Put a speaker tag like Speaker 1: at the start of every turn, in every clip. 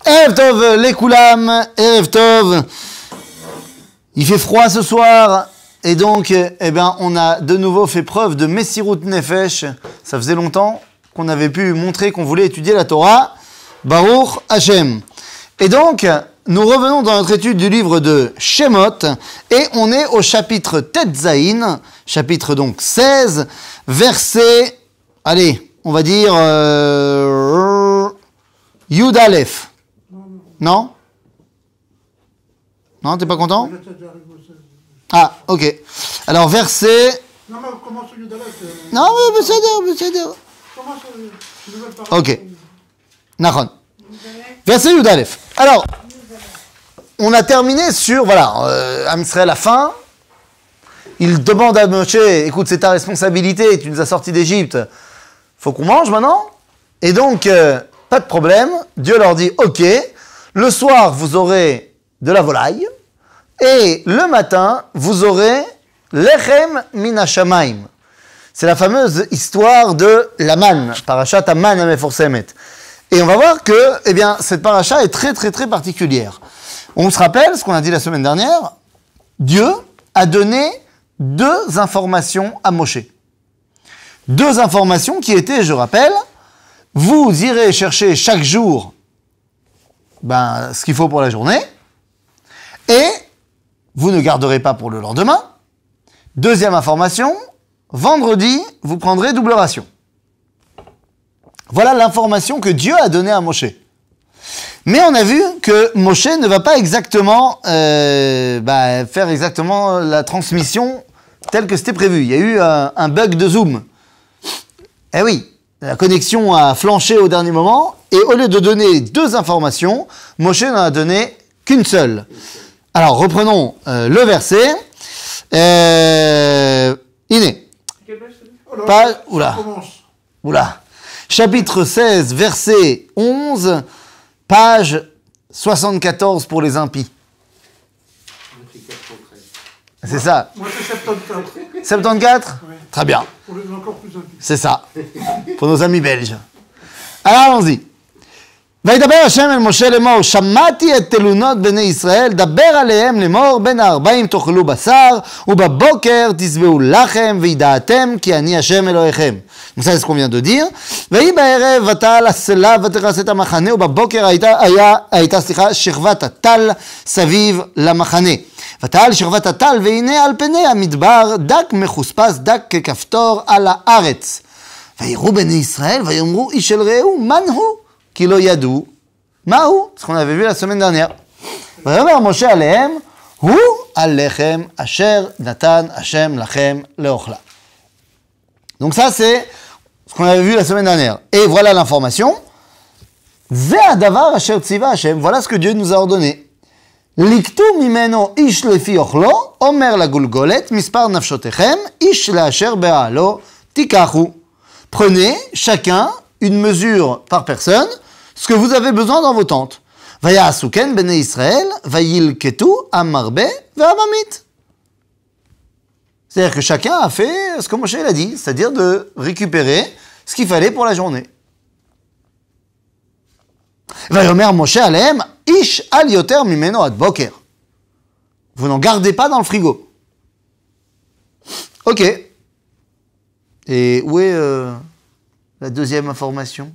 Speaker 1: Erev Tov, les Koulam, Erev Tov. Il fait froid ce soir, et donc, on a de nouveau fait preuve de Messirut Nefesh. Ça faisait longtemps qu'on avait pu montrer qu'on voulait étudier la Torah. Baruch Hashem. Et donc, nous revenons dans notre étude du livre de Shemot, et on est au chapitre Tetzaïn, chapitre donc 16, verset, allez, on va dire, Yud Aleph. Non? Non, t'es pas content? Ah, ok. Alors, verset...
Speaker 2: Non, mais on commence au Yud Aleph.
Speaker 1: Non, mais c'est dur. Ok. Nachon. Verset Yud Aleph. Alors, on a terminé sur, voilà, Am Israël a faim. Il demande à Moshe, écoute, c'est ta responsabilité, tu nous as sortis d'Égypte. Faut qu'on mange maintenant. Et donc, pas de problème. Dieu leur dit, ok, le soir, vous aurez de la volaille. Et le matin, vous aurez lechem min hashamayim. C'est la fameuse histoire de la manne, parashat Aman Ameforsemet. Et on va voir que, cette paracha est très très très particulière. On se rappelle ce qu'on a dit la semaine dernière. Dieu a donné 2 informations à Moshe. 2 informations qui étaient, je rappelle, vous irez chercher chaque jour ce qu'il faut pour la journée, et vous ne garderez pas pour le lendemain. 2e information, vendredi, vous prendrez double ration. Voilà l'information que Dieu a donnée à Moshe. Mais on a vu que Moshe ne va pas exactement faire exactement la transmission telle que c'était prévu. Il y a eu un bug de Zoom. Eh oui, la connexion a flanché au dernier moment, et au lieu de donner 2 informations, Moshe n'en a donné qu'une seule. Alors, reprenons le verset. Iné. Oula. Chapitre 16, verset 11, page 74 pour les impies. C'est ça.
Speaker 2: Moi, c'est 74.
Speaker 1: 74
Speaker 2: Oui.
Speaker 1: Très bien.
Speaker 2: Pour les encore plus impies.
Speaker 1: C'est ça. Pour nos amis belges. Alors, allons-y. וידבר השם אל משה לאמור, שמעתי את תלונות בני ישראל, דבר עליהם לאמור, בין 40 תאכלו בשר, ובבוקר תשבעו לחם, וידעתם כי אני השם אלוהיכם. Donc ça, c'est ce qu'on vient de dire. ויהי בערב ותעל הסלע ותכס את המחנה, ובבוקר הייתה שכבת הטל סביב למחנה. ותעל שכבת הטל, והנה על פני המדבר דק מחוספס, דק ככפתור על הארץ. ויראו בני ישראל, ויאמרו איש אל רעהו, מן הוא? Kilo yadou, mahu, ce qu'on avait vu la semaine dernière. Vayomer Moshe alehem, hu alechem asher natan Hashem lachem leochla. Donc ça c'est ce qu'on avait vu la semaine dernière. Et voilà l'information. Ze adavar asher tziva Hashem. Voilà ce que Dieu nous a ordonné. Liktu mimeno ish lefi ochlo, omer la gulgolet, mispar nafshotechem, ish la asher be'alo, tikachu. Prenez chacun une mesure par personne, ce que vous avez besoin dans vos tentes. Vaya asuken bene Israël, vayil ketu amarbe ve'amamit. C'est-à-dire que chacun a fait ce que Moshe a dit, c'est-à-dire de récupérer ce qu'il fallait pour la journée. Vayomer Moshe alehem, ish al yoter mimeno ad boker. Vous n'en gardez pas dans le frigo. Ok. Et où est la 2e information?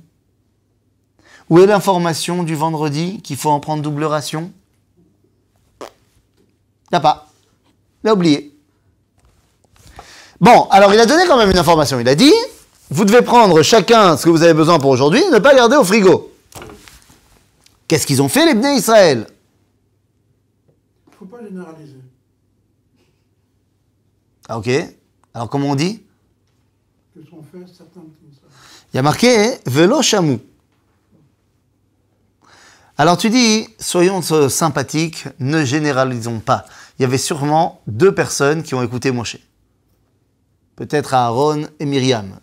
Speaker 1: Où est l'information du vendredi qu'il faut en prendre double ration? Il n'y a pas. Il a oublié. Bon, alors il a donné quand même une information. Il a dit, vous devez prendre chacun ce que vous avez besoin pour aujourd'hui et ne pas garder au frigo. Qu'est-ce qu'ils ont fait les Bnei Israël?
Speaker 2: Il ne faut pas généraliser.
Speaker 1: Ah ok. Alors comment on dit?
Speaker 2: Que sont faits certains comme ça.
Speaker 1: Il y a marqué « Velo chamou ». Alors tu dis, soyons sympathiques, ne généralisons pas. Il y avait sûrement 2 personnes qui ont écouté Moshe. Peut-être Aaron et Myriam,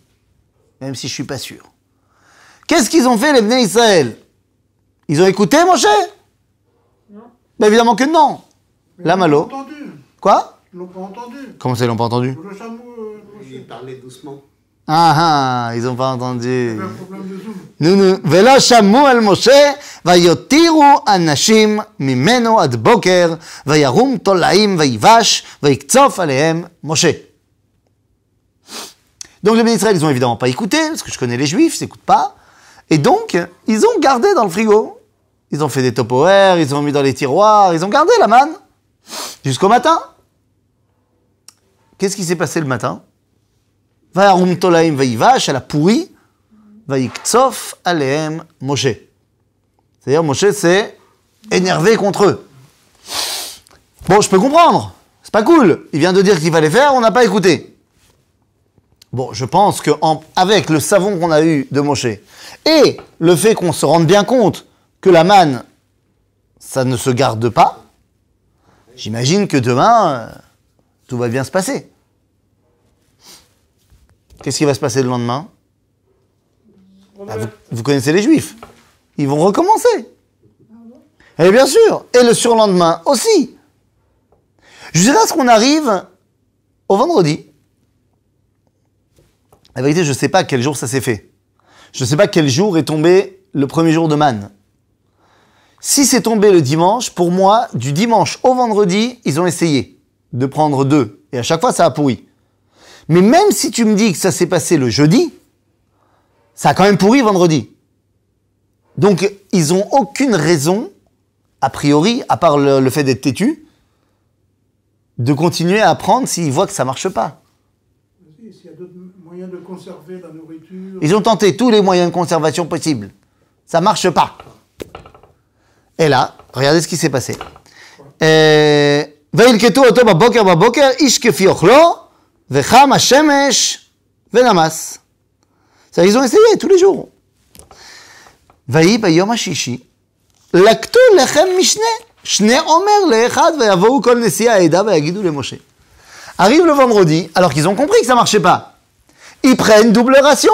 Speaker 1: même si je ne suis pas sûr. Qu'est-ce qu'ils ont fait les Bnei Israël? Ils ont écouté Moshe?
Speaker 2: Non.
Speaker 1: Ben évidemment que non. La malo.
Speaker 2: Entendu.
Speaker 1: Quoi?
Speaker 2: Ils l'ont pas entendu.
Speaker 1: Comment ça, ils l'ont pas entendu?
Speaker 2: Le chameau,
Speaker 3: Il parlait doucement.
Speaker 1: Ah ah, ils n'ont pas
Speaker 2: Il y
Speaker 1: entendu.
Speaker 2: avait un problème de zoom.
Speaker 1: נו, ולא שמעו על משה, ויותירו אנשים ממנו עד בוקר, וירום תולעים ויבש, ויקצוף עליהם משה. Donc les bénis Israël, ils ont évidemment pas écouté, parce que je connais les juifs, ils n'écoutent pas. Et donc, ils ont gardé dans le frigo. Ils ont fait des Tupperware, ils ont mis dans les tiroirs, ils ont gardé la manne. Jusqu'au matin. Qu'est-ce qui s'est passé le matin? Vayarum tolaim vayivash, elle a pourri. Vayiktsov alehem Moshe. C'est-à-dire, Moshe s'est énervé contre eux. Bon, je peux comprendre. C'est pas cool. Il vient de dire qu'il fallait faire, on n'a pas écouté. Bon, je pense qu'avec le savon qu'on a eu de Moshe et le fait qu'on se rende bien compte que la manne, ça ne se garde pas, j'imagine que demain, tout va bien se passer. Qu'est-ce qui va se passer le lendemain? Ah, vous connaissez les Juifs. Ils vont recommencer. Et bien sûr. Et le surlendemain aussi. Jusqu'à ce qu'on arrive au vendredi. La vérité, je ne sais pas quel jour ça s'est fait. Je ne sais pas quel jour est tombé le premier jour de manne. Si c'est tombé le dimanche, pour moi, du dimanche au vendredi, ils ont essayé de prendre 2. Et à chaque fois, ça a pourri. Mais même si tu me dis que ça s'est passé le jeudi, ça a quand même pourri vendredi. Donc, ils n'ont aucune raison, a priori, à part le fait d'être têtus, de continuer à apprendre s'ils voient que ça ne marche pas.
Speaker 2: S'il y a d'autres moyens de conserver la nourriture.
Speaker 1: Ils ont tenté tous les moyens de conservation possibles. Ça ne marche pas. Et là, regardez ce qui s'est passé. וילקטו אותו בבוקר, איש כפי אוכלו, וחם השמש ונמס. Ça, ils ont essayé tous les jours. ויהי ביום השישי, לקטו לחם משנה, שני עומר לאחד, ויבואו כל נשיאי העדה ויגידו למשה. Arrive le vendredi, alors qu'ils ont compris que ça marchait pas. Ils prennent double ration.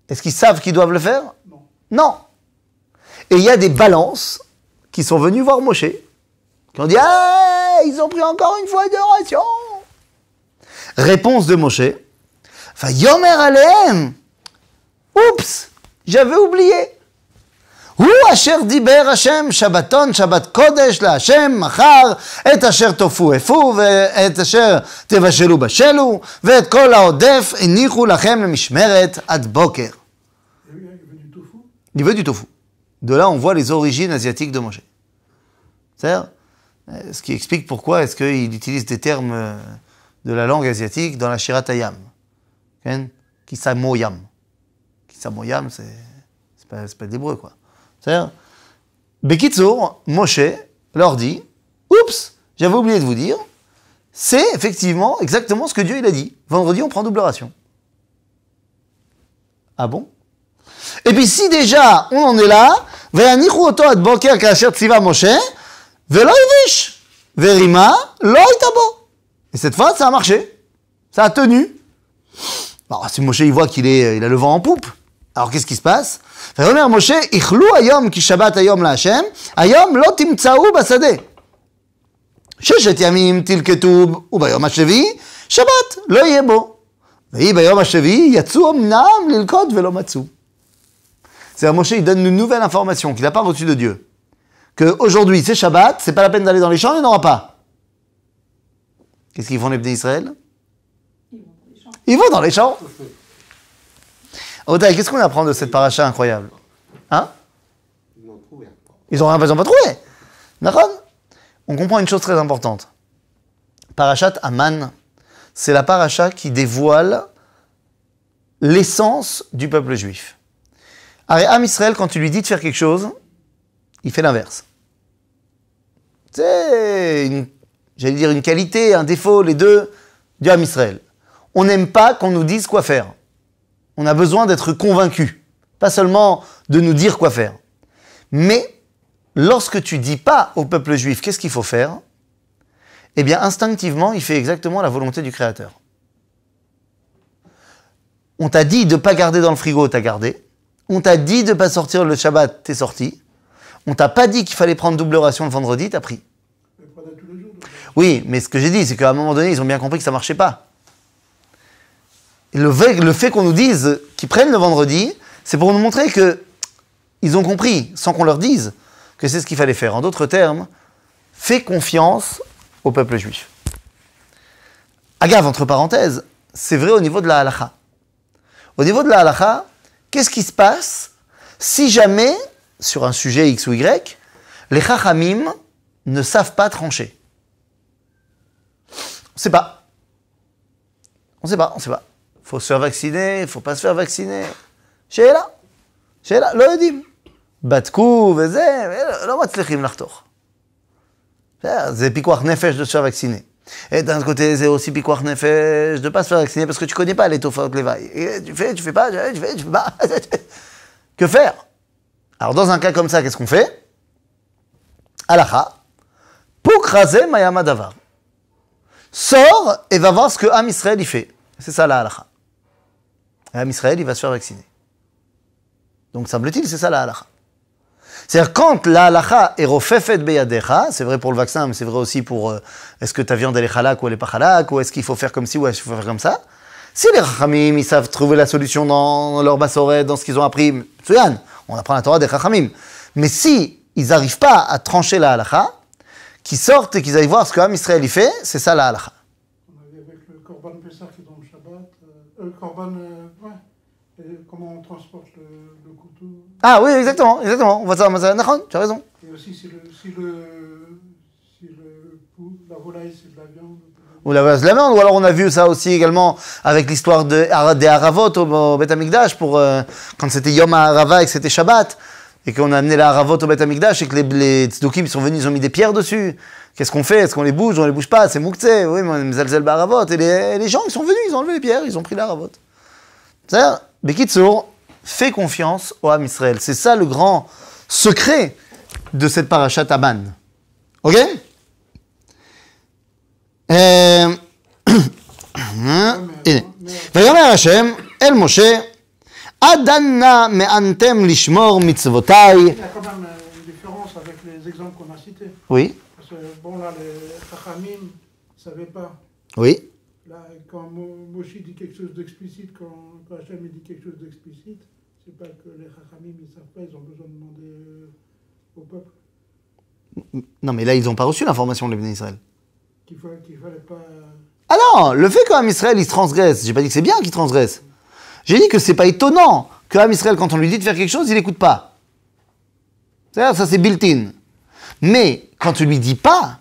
Speaker 1: Est-ce qu'ils savent qu'ils doivent le faire?
Speaker 2: Non.
Speaker 1: Non. Et il y a des balances qui sont venus voir Moshe, qui ont dit « Ah, ils ont pris encore une fois deux rations !» Réponse de Moshe « Vayomer alehem » Oups, j'avais oublié. « Hu asher diber Hashem Shabbaton Shabbat Kodesh la Hashem machar et asher tofu efu et asher tevashelu bashelu ואת כל העודף הניחו לכם למשמרת עד בוקר. »
Speaker 2: Il veut du tofu.
Speaker 1: Il veut du tofu. De là, on voit les origines asiatiques de Moshe. C'est-à-dire, ce qui explique pourquoi est-ce qu'il utilise des termes de la langue asiatique dans la Shirat Hayam. Kisamoyam. Kisamoyam, c'est pas d'hébreu, quoi. C'est-à-dire, Bekitsour, Moshe leur dit, oups, j'avais oublié de vous dire, c'est effectivement exactement ce que Dieu il a dit. Vendredi, on prend double ration. Ah bon? Et puis si déjà on en est là, ויניחו אותו עד בוקר כאשר ציווה משה, ולא הביש, ורימה לא הייתה בו. Et cette fois, ça a marché. Ça a tenu. Alors, si Moshe il voit qu'il a le vent en poupe, alors qu'est-ce qui se passe? ויאמר משה, איכלו היום כי שבת היום להשם, היום לא תמצאו בשדה. ששת ימים תלקטו, וביום השביעי שבת לא יהיה בו. ויהי ביום השביעי יצאו אמנם ללקוט ולא מצאו. C'est-à-dire, Moshe, il donne une nouvelle information qu'il n'a pas reçue de Dieu. Qu'aujourd'hui, c'est Shabbat, c'est pas la peine d'aller dans les champs, il n'y en aura pas. Qu'est-ce qu'ils font les bénis Israël? Ils vont dans les champs. Otaï, qu'est-ce qu'on apprend de cette paracha incroyable? Hein? Ils n'ont rien besoin de trouver. D'accord? On comprend une chose très importante. Parachat Aman, c'est la paracha qui dévoile l'essence du peuple juif. Am Israël, quand tu lui dis de faire quelque chose, il fait l'inverse. C'est, j'allais dire, une qualité, un défaut, les deux, du Am Israël. On n'aime pas qu'on nous dise quoi faire. On a besoin d'être convaincu. Pas seulement de nous dire quoi faire. Mais, lorsque tu dis pas au peuple juif qu'est-ce qu'il faut faire, eh bien, instinctivement, il fait exactement la volonté du Créateur. On t'a dit de ne pas garder dans le frigo, t'as gardé. On t'a dit de ne pas sortir le Shabbat, t'es sorti. On t'a pas dit qu'il fallait prendre double ration le vendredi, t'as pris.
Speaker 2: Mais prenez tous les jours.
Speaker 1: Oui, mais ce que j'ai dit, c'est qu'à un moment donné, ils ont bien compris que ça marchait pas. le fait qu'on nous dise qu'ils prennent le vendredi, c'est pour nous montrer que ils ont compris, sans qu'on leur dise, que c'est ce qu'il fallait faire. En d'autres termes, fais confiance au peuple juif. Agave, entre parenthèses, c'est vrai au niveau de la halakha. Au niveau de la halakha, qu'est-ce qui se passe si jamais, sur un sujet X ou Y, les chachamim ne savent pas trancher? On ne sait pas. On ne sait pas. Il faut se faire vacciner, il ne faut pas se faire vacciner. שאלה, לא יודעים. בדקו וזה, לא מצליחים לחתוך. זה פיקוח נפש de se faire vacciner. Et d'un côté, c'est aussi picouach nefesh de ne pas se faire vacciner parce que tu ne connais pas les tophaot levaï. Tu fais pas, tu fais pas. Que faire? Alors, dans un cas comme ça, qu'est-ce qu'on fait? Halakha. Pokraze mayama davar. Sors et va voir ce que Am Israël y fait. C'est ça la halakha. Am Israël, il va se faire vacciner. Donc, semble-t-il, c'est ça la halakha. C'est-à-dire, quand la halakha est rofefet beyadecha, c'est vrai pour le vaccin, mais c'est vrai aussi pour est-ce que ta viande elle est halak ou elle est pas halak, ou est-ce qu'il faut faire comme ci ou est-ce qu'il faut faire comme ça. Si les chachamim, ils savent trouver la solution dans leur bassoret, dans ce qu'ils ont appris, Tsuyan, on apprend la Torah des chachamim. Mais si ils n'arrivent pas à trancher la halakha, qu'ils sortent et qu'ils aillent voir ce que Am Israël y fait, c'est ça la halakha.
Speaker 2: On a vu avec le Korban Pessah qui tombe Shabbat, Korban, ouais, et comment on transporte le couteau.
Speaker 1: Ah oui, exactement. On voit ça, tu as raison.
Speaker 2: Et aussi si la volaille c'est de la viande.
Speaker 1: Ou la viande, ou alors on a vu ça aussi également avec l'histoire des Haravot au Beth Amikdash, pour quand c'était Yom HaHarava et que c'était Shabbat, et qu'on a amené la Haravot au Beth Amikdash et que les tzdukim sont venus, ils ont mis des pierres dessus. Qu'est-ce qu'on fait? Est-ce qu'on les bouge? On les bouge pas? C'est mouktsé. Oui, mais on mzalzel b'Haravot. Et les gens, ils sont venus, ils ont enlevé les pierres, ils ont pris la Haravot. C'est-à-dire, Bekitsour, fais confiance au Am Israël. C'est ça le grand secret de cette parashat Aman. Ok? ויאמר השם אל משה עד אנה מאנתם לשמור מצוותיי.
Speaker 2: Il y a quand même une différence avec les exemples qu'on a cités.
Speaker 1: Oui.
Speaker 2: Parce que bon là les chachamim ne savaient pas.
Speaker 1: Oui.
Speaker 2: Là quand Moshe dit quelque chose d'explicite, quand Hachem dit quelque chose d'explicite, c'est pas que les chachamim ils savent pas, ils ont besoin de demander au peuple.
Speaker 1: Non mais là ils n'ont pas reçu l'information de l'Ibn Israël.
Speaker 2: Qu'il fallait pas.
Speaker 1: Ah non, le fait qu'Am Israël il se transgresse, j'ai pas dit que c'est bien qu'il transgresse. J'ai dit que c'est pas étonnant qu'Am Israël, quand on lui dit de faire quelque chose, il n'écoute pas. C'est-à-dire, ça c'est built-in. Mais quand tu lui dis pas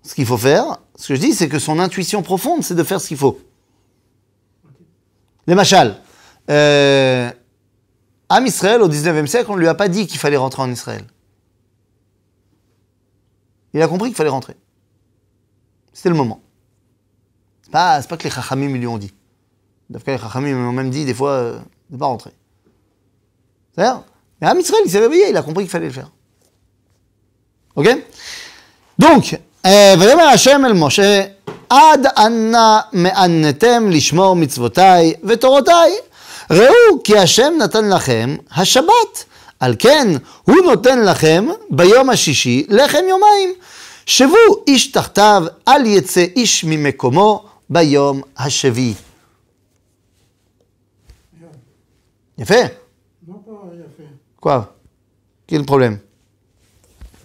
Speaker 1: ce qu'il faut faire, ce que je dis, c'est que son intuition profonde, c'est de faire ce qu'il faut. Les machal. Am Israël, au 19e siècle, on ne lui a pas dit qu'il fallait rentrer en Israël. Il a compris qu'il fallait rentrer. C'était le moment. C'est pas que les chachamim lui ont dit. D'après les chachamim m'ont même dit des fois de ne pas rentrer. C'est-à-dire, mais Am Israël, il s'est réveillé, il a compris qu'il fallait le faire. Ok? Donc, ויאמר השם אל משה, עד אנה מאנתם לשמור מצוותיי ותורותיי, ראו כי השם נתן לכם השבת, על כן הוא נותן לכם ביום השישי לחם יומיים. שבו איש תחתיו, אל יצא איש ממקומו ביום השביעי. יפה?
Speaker 2: Non pas yafé.
Speaker 1: Quoi? Quel est le problème?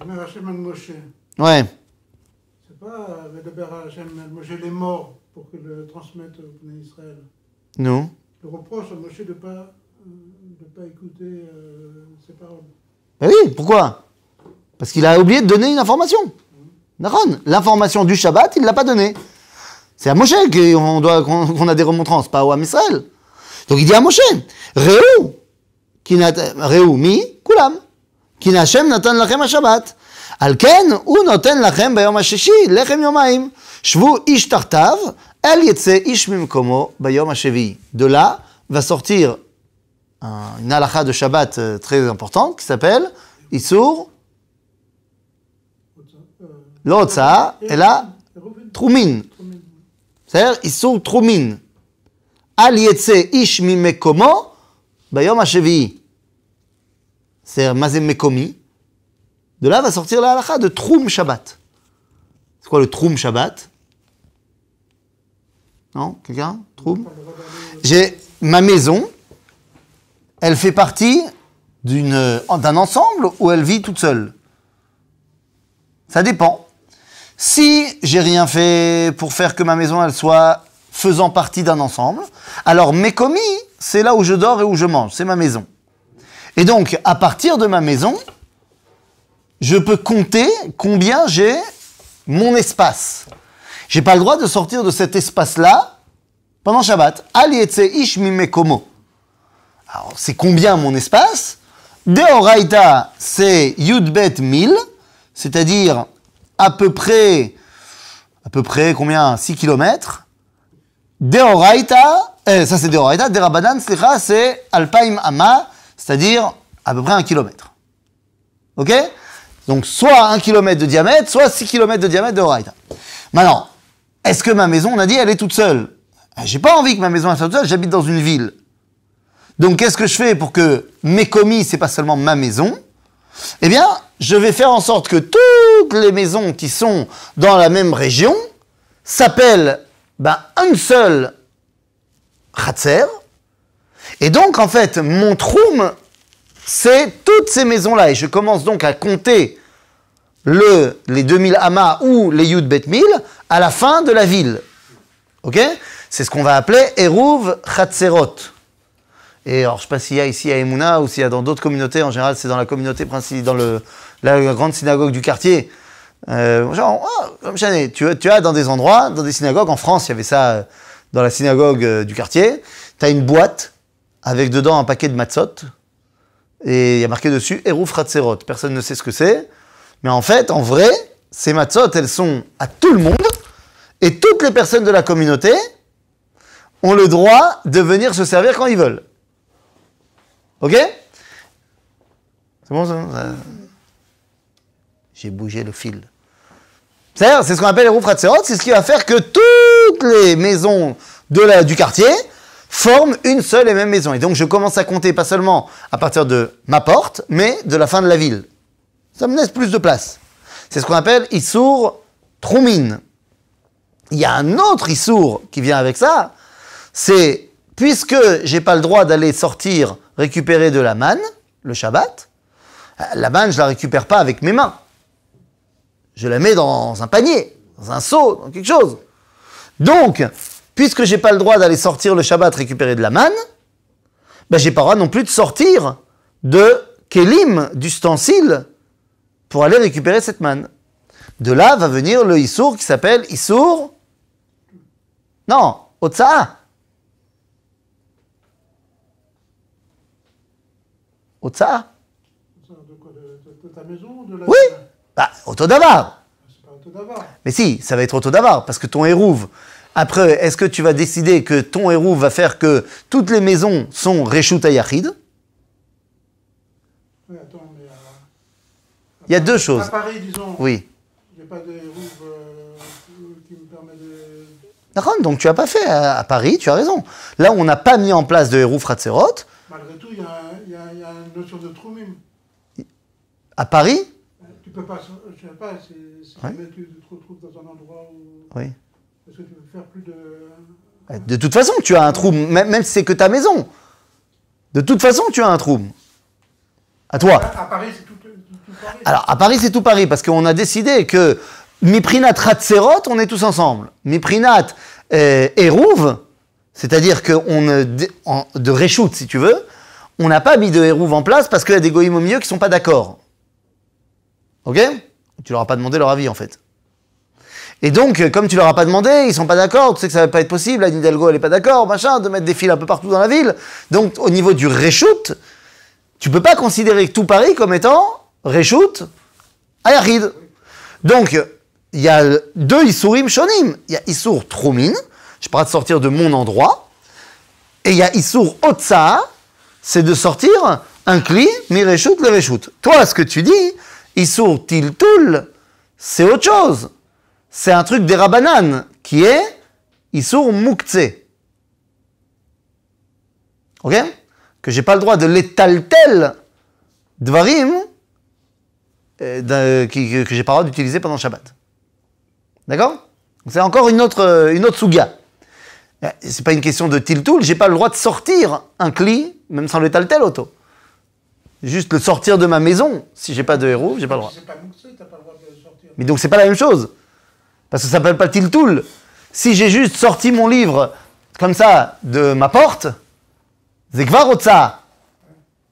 Speaker 2: Mais Hachem el Moshe.
Speaker 1: Ouais.
Speaker 2: C'est pas Vedaber Hachem el Moshe les morts pour que le transmette au peuple d'Israël.
Speaker 1: Non.
Speaker 2: Le reproche à Moshe de pas écouter ses paroles.
Speaker 1: Ben oui, pourquoi? Parce qu'il a oublié de donner une information. L'information du Shabbat, il ne l'a pas donnée. C'est à Moshe qu'on a des remontrances, pas au Am Israël. Donc il dit à Moshe, Réou, mi, kulam, ki Hashem natan lachem ha-Shabbat, al ken, hu noten lachem bayom ha-shishi, lechem yomayim, shvu ish tartav, el yetse ish mimkomo bayom ha-shevi. De là va sortir une halakha de Shabbat très importante qui s'appelle Issour לא הוצאה, אלא תרומין. בסדר? איסור תרומין. אל יצא איש ממקומו ביום השביעי. C'est-à-dire, מה זה מקומי? De là va sortir la halakha de Troum Shabbat. C'est quoi le Troum Shabbat? Non? Quelqu'un? Troum? j'ai ma maison, elle fait partie d'un ensemble ou elle vit toute seule? Ça dépend. Si j'ai rien fait pour faire que ma maison elle soit faisant partie d'un ensemble, alors Mekomi, c'est là où je dors et où je mange, c'est ma maison. Et donc, à partir de ma maison, je peux compter combien j'ai mon espace. J'ai pas le droit de sortir de cet espace-là pendant Shabbat. Alietse ish mimekomo. Alors, c'est combien mon espace? Deoraita, c'est Yudbet 1000, c'est-à-dire à peu près combien? 6 km. Deoraita, ça c'est Deoraita, Derabanan, c'est Alpaim Ama, c'est-à-dire à peu près 1 km. Ok? Donc soit 1 km de diamètre, soit 6 km de diamètre Deoraita. Maintenant, est-ce que ma maison, on a dit, elle est toute seule? J'ai pas envie que ma maison soit toute seule, j'habite dans une ville. Donc qu'est-ce que je fais pour que mes commis, c'est pas seulement ma maison? Eh bien, je vais faire en sorte que toutes les maisons qui sont dans la même région s'appellent un seul Khatser. Et donc, en fait, mon troum, c'est toutes ces maisons-là. Et je commence donc à compter les 2000 amas ou les Yud Bet 1000 à la fin de la ville. Ok? C'est ce qu'on va appeler Eruv Khatserot. Et alors, je ne sais pas s'il y a ici à Emouna ou s'il y a dans d'autres communautés. En général, c'est dans la communauté principale, dans la grande synagogue du quartier. Tu as dans des endroits, dans des synagogues, en France, il y avait ça dans la synagogue du quartier. Tu as une boîte avec dedans un paquet de matzot. Et il y a marqué dessus Eruv Khatserot. Personne ne sait ce que c'est. Mais en fait, en vrai, ces matzot, elles sont à tout le monde. Et toutes les personnes de la communauté ont le droit de venir se servir quand ils veulent. Ok? C'est bon ça? J'ai bougé le fil. C'est ce qu'on appelle Eruv Khatserot, c'est ce qui va faire que toutes les maisons du quartier forment une seule et même maison. Et donc je commence à compter pas seulement à partir de ma porte, mais de la fin de la ville. Ça me laisse plus de place. C'est ce qu'on appelle Issour Troumin. Il y a un autre Issour qui vient avec ça, c'est puisque j'ai pas le droit d'aller sortir récupérer de la manne, le Shabbat, la manne je la récupère pas avec mes mains. Je la mets dans un panier, dans un seau, dans quelque chose. Donc, puisque j'ai pas le droit d'aller sortir le Shabbat récupérer de la manne, j'ai pas le droit non plus de sortir de kelim, d'ustensiles, pour aller récupérer cette manne. De là va venir le Issour qui s'appelle Issour... Non, Otsa'a. Otsa'a.
Speaker 2: De ta maison ou de la...
Speaker 1: Oui, Autodavar.
Speaker 2: C'est pas Autodavar.
Speaker 1: Mais si, ça va être Autodavar, parce que ton Hérouv, après, est-ce que tu vas décider que ton Hérouv va faire que toutes les maisons sont Reshut Hayachid?
Speaker 2: Oui, attends, mais...
Speaker 1: Il y a deux choses.
Speaker 2: À Paris, disons,
Speaker 1: Oui.
Speaker 2: il n'y a pas de Hérouv qui me permet de...
Speaker 1: D'accord, donc tu n'as pas fait à Paris, tu as raison. Là où on n'a pas mis en place de Hérouv Khatserot,
Speaker 2: Malgré tout, il y a une notion de troumim.
Speaker 1: à Paris,
Speaker 2: Tu peux pas, je sais pas, si
Speaker 1: Ouais.
Speaker 2: jamais tu te retrouves dans un endroit où...
Speaker 1: oui.
Speaker 2: Est-ce que tu peux faire plus de...
Speaker 1: De toute façon, tu as un trou, même si c'est que ta maison. De toute façon, tu as un trou. À toi.
Speaker 2: À Paris, c'est tout Paris.
Speaker 1: Alors, à Paris, c'est tout Paris, parce qu'on a décidé que Miprinat Khatserot, on est tous ensemble. Miprinat Hérouv, c'est-à-dire de Reshut, si tu veux, on n'a pas mis de Hérouv en place parce qu'il y a des goïms au milieu qui ne sont pas d'accord. Ok? Tu leur as pas demandé leur avis, en fait. Et donc, comme tu leur as pas demandé, ils sont pas d'accord, tu sais que ça va pas être possible, Anne Hidalgo, elle est pas d'accord, machin, de mettre des fils un peu partout dans la ville. Donc, au niveau du Reshut, tu peux pas considérer tout Paris comme étant Reshut Hayachid. Donc, il y a deux Issourim Shonim. Il y a Issour Troumin, je parle de sortir de mon endroit, et il y a Issour Otsa'a, c'est de sortir un Kli, mi Reshut le Reshut. Toi, ce que tu dis, Issour Tiltul, c'est autre chose. C'est un truc des Rabbanan, qui est Issour Mouktsé. Ok? Que j'ai pas le droit de l'étaltel Dvarim, que j'ai pas le droit d'utiliser pendant Shabbat. D'accord? C'est encore une autre sugia. C'est pas une question de tiltoul, j'ai pas le droit de sortir un cli, même sans le taltel auto. Juste le sortir de ma maison, si j'ai pas de héros, j'ai pas le droit.
Speaker 2: C'est pas mouxé, t'as pas le droit de le sortir.
Speaker 1: Mais donc c'est pas la même chose. Parce que ça s'appelle pas tiltoul. Si j'ai juste sorti mon livre comme ça de ma porte, c'est kvar otsa.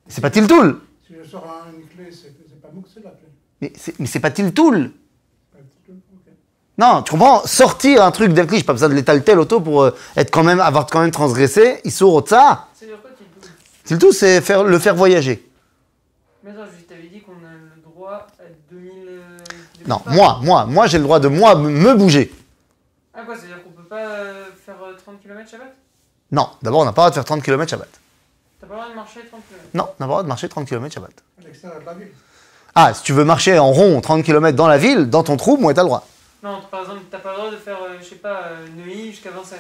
Speaker 1: C'est pas tiltoul.
Speaker 2: Si je sors une clé, c'est pas mouxé la clé.
Speaker 1: Mais c'est pas tiltoul.
Speaker 2: Ok.
Speaker 1: Non, tu comprends? Sortir un truc d'un cli, j'ai pas besoin de l'étaltel auto pour avoir quand même transgressé. Issour otsa.
Speaker 3: C'est dire quoi, Tiltou?
Speaker 1: Tiltoul, c'est le faire voyager.
Speaker 3: Mais attends, je t'avais dit qu'on a le droit à 2000.
Speaker 1: Non, moi, j'ai le droit de me bouger.
Speaker 3: Ah, quoi, c'est-à-dire qu'on peut pas faire 30 km Shabbat?
Speaker 1: Non, d'abord, on n'a pas le droit de faire 30 km Shabbat.
Speaker 3: T'as pas le droit de marcher 30 km?
Speaker 1: Non, on n'a pas le droit de marcher 30 km Shabbat.
Speaker 2: À l'extérieur de la ville.
Speaker 1: Ah, si tu veux marcher en rond 30 km dans la ville, dans ton trou, moi, t'as le droit.
Speaker 3: Non, par exemple, t'as pas le droit de faire, je sais pas, Neuilly jusqu'à Vincennes.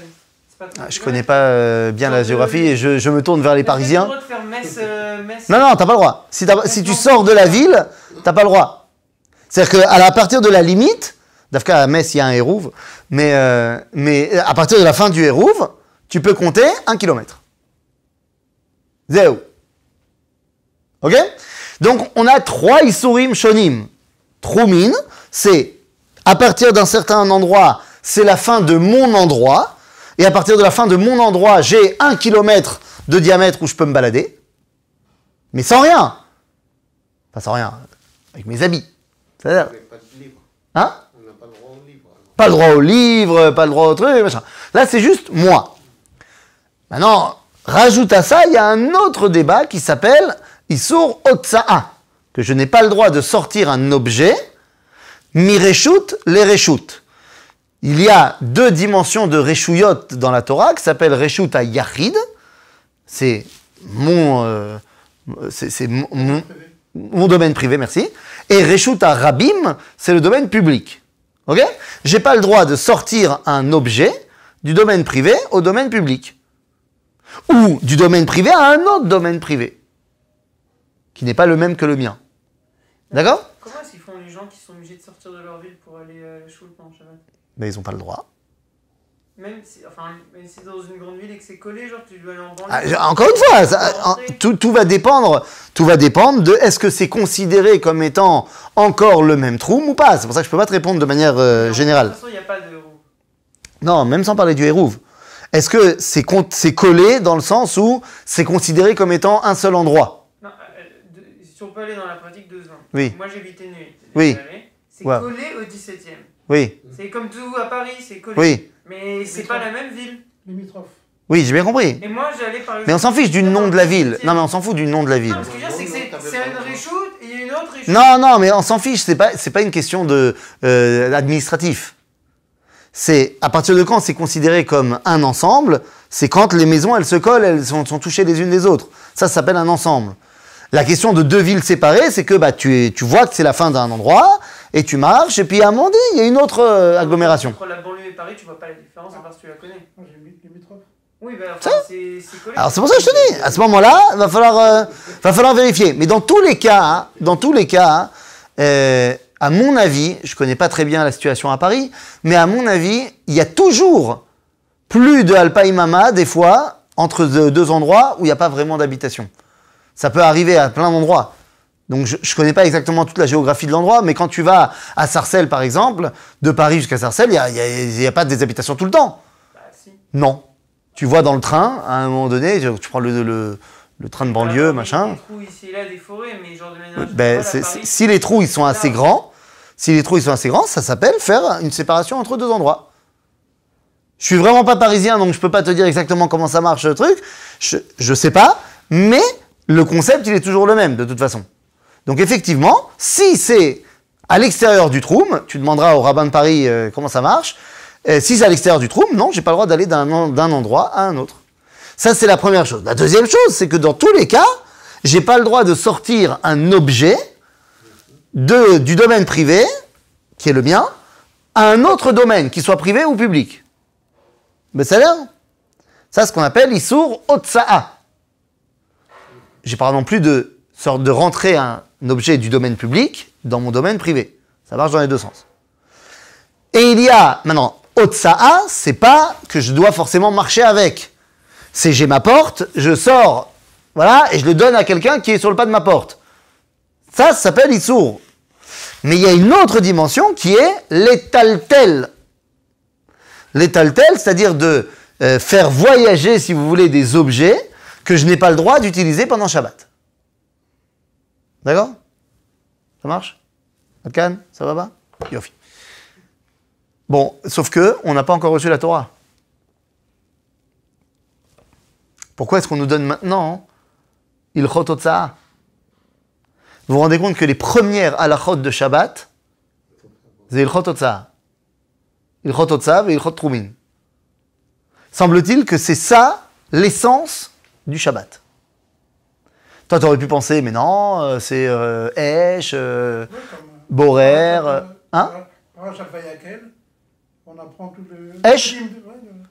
Speaker 3: C'est pas 30
Speaker 1: Ah, je
Speaker 3: kilomètres.
Speaker 1: connais pas bien la géographie et je me tourne vers les Parisiens.
Speaker 3: T'as pas le droit de faire Metz.
Speaker 1: Non, t'as pas le droit. Si tu sors de la ville, t'as pas le droit. C'est-à-dire qu'à partir de la limite, d'Afka à Metz, il y a un Hérouve, mais à partir de la fin du Hérouve, tu peux compter 1 km. Zéro. Ok? Donc, on a 3 Issourim Shonim. Troumin, c'est à partir d'un certain endroit, c'est la fin de mon endroit, et à partir de la fin de mon endroit, j'ai 1 km de diamètre où je peux me balader, mais sans rien. Enfin, sans rien, avec mes habits. C'est-à-dire,
Speaker 4: On n'a pas de livre.
Speaker 1: hein?
Speaker 4: On n'a pas le droit au livre. alors.
Speaker 1: Pas le droit au livre, pas le droit au truc, machin. Là, c'est juste moi. Maintenant, rajoute à ça, il y a un autre débat qui s'appelle Issour Otsa'a, que je n'ai pas le droit de sortir un objet, mi reshut, les reshut. Il y a 2 dimensions de reshuyot dans la Torah qui s'appellent reshut à Yachid, c'est mon domaine privé, merci, et reshut à Rabim, c'est le domaine public. Ok? J'ai pas le droit de sortir un objet du domaine privé au domaine public. Ou du domaine privé à un autre domaine privé, qui n'est pas le même que le mien. D'accord?
Speaker 3: Comment est-ce qu'ils font les gens qui sont obligés de sortir de leur ville pour aller à Choul pendant Shabbat?
Speaker 1: Mais ils n'ont pas le droit.
Speaker 3: Même si c'est dans une grande ville et que c'est collé, genre tu dois aller en banlieue.
Speaker 1: Encore une fois, tout va dépendre de est-ce que c'est considéré comme étant encore le même trou ou pas. C'est pour ça que je ne peux pas te répondre de manière générale.
Speaker 3: De toute façon, il n'y a pas de roue.
Speaker 1: Non, même sans parler du Hérouv. Est-ce que c'est collé dans le sens où c'est considéré comme étant un seul endroit?
Speaker 3: Non, si on peut aller dans la pratique 2 ans.
Speaker 1: Oui.
Speaker 3: Moi j'habitais Nuit.
Speaker 1: Oui.
Speaker 3: C'est
Speaker 1: Ouais.
Speaker 3: collé au 17e.
Speaker 1: Oui,
Speaker 3: C'est comme tout à Paris, c'est collé.
Speaker 1: oui,
Speaker 3: Mais c'est pas la même ville.
Speaker 2: Limitrophe.
Speaker 1: oui, j'ai bien compris.
Speaker 3: Et moi j'allais par exemple.
Speaker 1: Mais on s'en fiche du nom de la ville. Non, mais on s'en fout du nom de la ville.
Speaker 3: Non, ce que je veux dire, c'est que c'est une réchoute et il y a une autre réchoute.
Speaker 1: Non, mais on s'en fiche, c'est pas une question de administratif. C'est à partir de quand c'est considéré comme un ensemble, c'est quand les maisons elles se collent, elles sont touchées les unes des autres. Ça s'appelle un ensemble. La question de 2 villes séparées, c'est que tu vois que c'est la fin d'un endroit et tu marches et puis à un moment donné, il y a une autre agglomération.
Speaker 3: Entre la banlieue et Paris, tu vois pas la différence, à part si tu la connais.
Speaker 2: Moi, j'ai mis limitrophe.
Speaker 3: Oui, bah enfin, c'est collé.
Speaker 1: Alors c'est pour ça que je te dis, à ce moment-là, va falloir vérifier. Mais dans tous les cas, à mon avis, je connais pas très bien la situation à Paris, mais à mon avis, il y a toujours plus de Alpaïmama, des fois, entre 2 endroits où il n'y a pas vraiment d'habitation. Ça peut arriver à plein d'endroits. Donc je ne connais pas exactement toute la géographie de l'endroit, mais quand tu vas à Sarcelles, par exemple, de Paris jusqu'à Sarcelles, il n'y a pas des habitations tout le temps.
Speaker 3: Bah si.
Speaker 1: Non. Tu vois dans le train, à un moment donné, tu prends le train de banlieue,
Speaker 3: Alors,
Speaker 1: machin.
Speaker 3: Des trous ici et là, des forêts, mais genre de manière
Speaker 1: Ben,
Speaker 3: générale, à Paris,
Speaker 1: si les trous ils sont assez grands, ça s'appelle faire une séparation entre 2 endroits. Je suis vraiment pas parisien, donc je peux pas te dire exactement comment ça marche le truc. Je sais pas, mais le concept il est toujours le même de toute façon. Donc effectivement, si c'est à l'extérieur du troum, tu demanderas au rabbin de Paris comment ça marche. Si c'est à l'extérieur du troum, non, j'ai pas le droit d'aller d'un endroit à un autre. Ça c'est la première chose. La deuxième chose, c'est que dans tous les cas, j'ai pas le droit de sortir un objet du domaine privé, qui est le mien, à un autre domaine, qu'il soit privé ou public. Mais ça a l'air. Ça, c'est ce qu'on appelle Issour Otsa'a. J'ai pas non plus de rentrer un objet du domaine public dans mon domaine privé. Ça marche dans les 2 sens. Et il y a, maintenant, Otsa'a, c'est pas que je dois forcément marcher avec. C'est j'ai ma porte, je sors, voilà, et je le donne à quelqu'un qui est sur le pas de ma porte. Ça s'appelle Issour. Mais il y a une autre dimension qui est l'étaltel. L'étaltel, c'est-à-dire de faire voyager, si vous voulez, des objets que je n'ai pas le droit d'utiliser pendant Shabbat. D'accord? Ça marche? Atkan, ça va pas? Yofi. Bon, sauf que on n'a pas encore reçu la Torah. Pourquoi est-ce qu'on nous donne maintenant Ilchot Otsa'a? Vous vous rendez compte que les premières halachot de Shabbat, c'est Ilchot Otsa'a. Ilchot Otsa'a et Ilchot Trumin. Semble-t-il que c'est ça l'essence du Shabbat. Toi, tu aurais pu penser, mais non, c'est Esh, Borer, hein?
Speaker 2: Parashat Vayakel, on apprend tout le...
Speaker 1: Esh?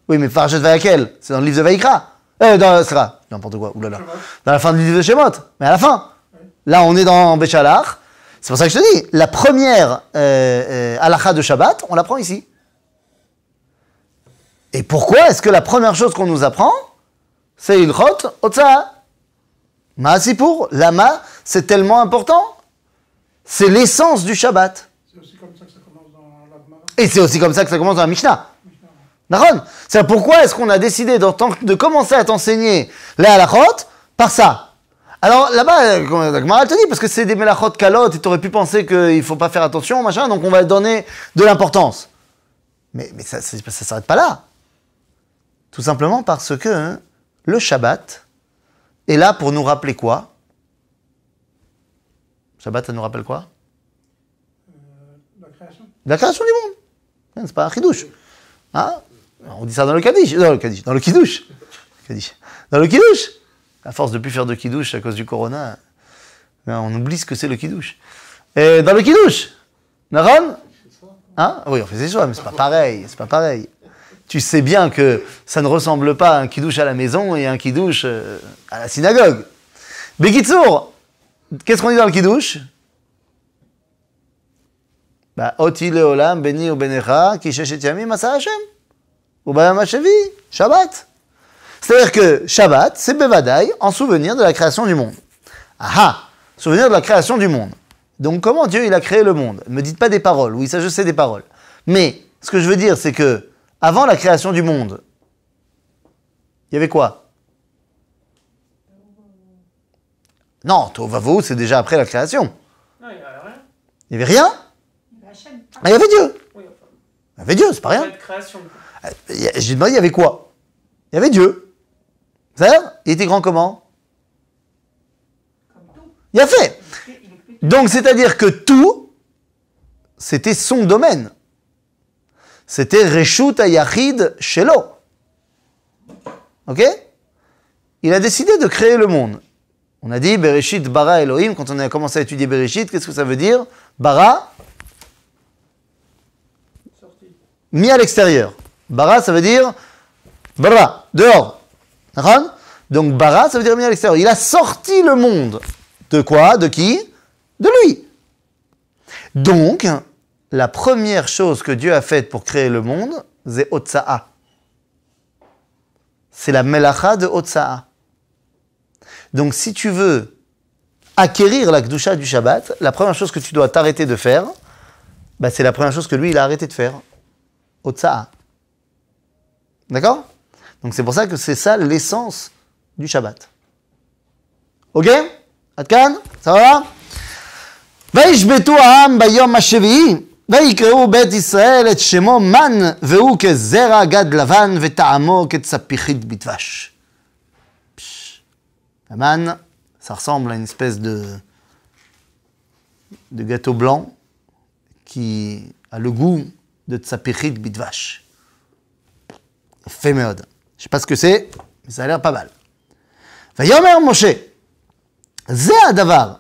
Speaker 1: Oui, mais Parashat Vayakel, c'est dans le livre de Vaïkra. Dans Sera, n'importe quoi, oulala. Dans la fin du livre de Shemot, mais à la fin. Là, on est dans Béchalach. C'est pour ça que je te dis, la première halakha de Shabbat, on l'apprend ici. Et pourquoi est-ce que la première chose qu'on nous apprend, c'est Ilchot Otsa'a? Ma'asipur, lama, c'est tellement important. C'est l'essence du Shabbat.
Speaker 2: C'est aussi comme ça que ça commence dans la Gemara.
Speaker 1: Et c'est aussi comme ça que ça commence dans la Mishnah. D'accord? C'est pourquoi est-ce qu'on a décidé de commencer à t'enseigner les halachot par ça? Alors là-bas, la Gemara te dit, parce que c'est des melachot kalot, et tu aurais pu penser qu'il ne faut pas faire attention, machin, donc on va donner de l'importance. Mais ça ne s'arrête pas là. Tout simplement parce que le Shabbat est là pour nous rappeler quoi? Shabbat, ça nous rappelle quoi?
Speaker 2: La création.
Speaker 1: La création du monde. C'est pas un chidouche. Hein? On dit ça dans le Kaddish. Dans le Kiddush. Dans le Kiddush. À force de ne plus faire de Kiddush à cause du Corona, on oublie ce que c'est le Kiddush. Et dans le Kiddush, Naran? Hein? Oui, on fait ses choix, mais c'est pas pareil. C'est pas pareil. Tu sais bien que ça ne ressemble pas à un Kiddush à la maison et un Kiddush à la synagogue. Bekitsour, qu'est-ce qu'on dit dans le Kiddush? Bah, Oti leolam beni ou benecha ki sheshet yamim asa Hashem. Ou bayam hashevi, Shabbat. C'est-à-dire que Shabbat, c'est Bevadaï en souvenir de la création du monde. Ah, souvenir de la création du monde. Donc comment Dieu il a créé le monde? Ne me dites pas des paroles. Oui, ça je sais des paroles. Mais ce que je veux dire, c'est que avant la création du monde, il y avait quoi? Non, Tovavo, c'est déjà après la création.
Speaker 3: Non, il n'y avait rien.
Speaker 1: Il n'y avait rien? Ah, il y avait Dieu.
Speaker 3: Oui, enfin,
Speaker 1: Il y avait Dieu, c'est pas rien.
Speaker 3: pas de création.
Speaker 1: J'ai demandé, il y avait quoi? Il y avait Dieu. C'est-à-dire, il était grand comment? Il a fait. Donc, c'est-à-dire que tout, c'était son domaine. C'était Reshut HaYachid Shelo. Ok? Il a décidé de créer le monde. On a dit Bereshit bara Elohim. Quand on a commencé à étudier Bereshit, qu'est-ce que ça veut dire? Bara, mis à l'extérieur. Bara, ça veut dire bara, dehors. Donc bara, ça veut dire mis à l'extérieur. Il a sorti le monde. De quoi? De qui? De lui. Donc, la première chose que Dieu a faite pour créer le monde, c'est Otsa'a. C'est la melacha de Otsa'a. Donc, si tu veux acquérir la Kedusha du Shabbat, la première chose que tu dois t'arrêter de faire, bah, c'est la première chose que lui, il a arrêté de faire. Otsa'a. D'accord? Donc, c'est pour ça que c'est ça l'essence du Shabbat. Ok? Atkan? Ça va? וישבתו העם ביום השביעי, ויקראו בית ישראל את שמו מן, והוא כזרע גד לבן, וטעמו כצפיחית בדבש. La manne, ça ressemble à une espèce de gâteau blanc qui a le goût de tsapichit bidvash. Fait méode. Je sais pas ce que c'est, mais ça a l'air pas mal. ויאמר משה, זה הדבר.